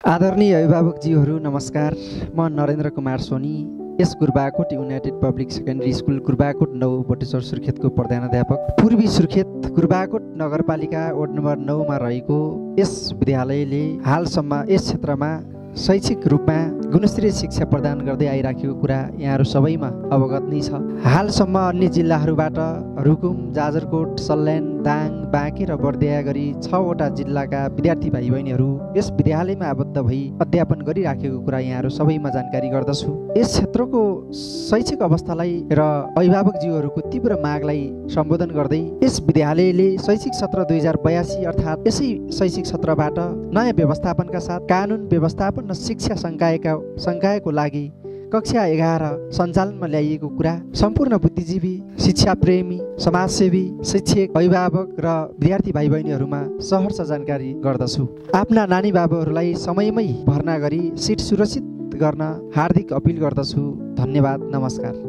आदरणीय अभिभावकज्यूहरू नमस्कार। म नरेन्द्र कुमार सोनी यस Gurbakot united public secondary school Gurbakot 9 Bateshwar सुर्खेतको प्रधानाध्यापक। पूर्वी सुर्खेत गुरबाकोट नगरपालिका वार्ड नम्बर 9 मा रहेको यस विद्यालयले हालसम्म यस क्षेत्रमा शैक्षिक रूपमा गुणस्तरीय शिक्षा प्रदान गर्दै आइराखेको कुरा यहाँहरू सबैमा अवगत नै छ। हालसम्म अन्य जिल्लाहरूबाट रुकुम, जाजरकोट, सल्यान, दाङ, बाँके र बर्दिया गरी 6 वटा जिल्लाका विद्यार्थी भाइ बहिनीहरू यस विद्यालयमा आबद्ध भई अध्यापन गरिराखेको कुरा यहाँहरू सबैमा जानकारी गर्दछु। यस क्षेत्रको शैक्षिक अवस्थालाई र अभिभावकज्यूहरूको तीव्र मागलाई सम्बोधन गर्दै यस विद्यालयले शैक्षिक सत्र 2082 अर्थात् यसै शैक्षिक सत्रबाट नयाँ व्यवस्थापनका साथ कानुन व्यवस्थापन र शिक्षा संकायको लागि कक्षा 11 सञ्चालनमा ल्याइएको कुरा सम्पूर्ण बुद्धिजीवी, शिक्षा प्रेमी, समाजसेवी, शिक्षक, अभिभावक र विद्यार्थी भाइ बहिनीहरूमा सहर्ष जानकारी गर्दछु। आफ्ना नानी बाबुहरूलाई समयमै भर्ना गरी सिट सुरक्षित गर्न हार्दिक अपिल गर्दछु। धन्यवाद, नमस्कार।